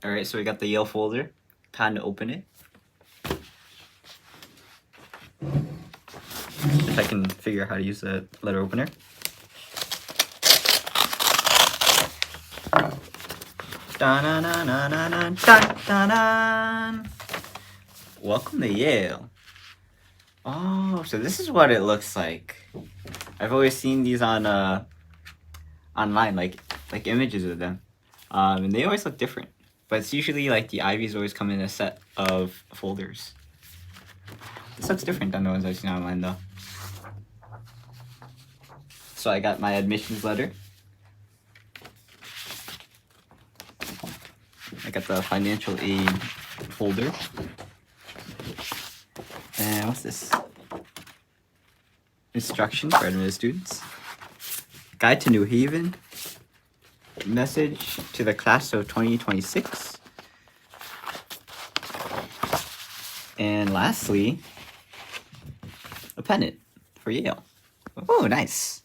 Alright, so we got the Yale folder. Time to open it. If I can figure out how to use the letter opener. Da-na-na-na-na-na-dun-dun-dun. Welcome to Yale. Oh, so this is what it looks like. I've always seen these on online, like images of them, and they always look different. But it's usually like the Ivies always come in a set of folders. This looks different than the ones I've seen online though. So I got my admissions letter. I got the financial aid folder. And what's this? Instructions for admitted students. Guide to New Haven. Message to the class of 2026. And lastly, a pennant for Yale. Oh, nice.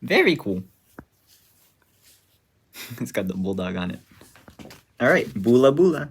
Very cool. It's got the bulldog on it. Alright, bula bula.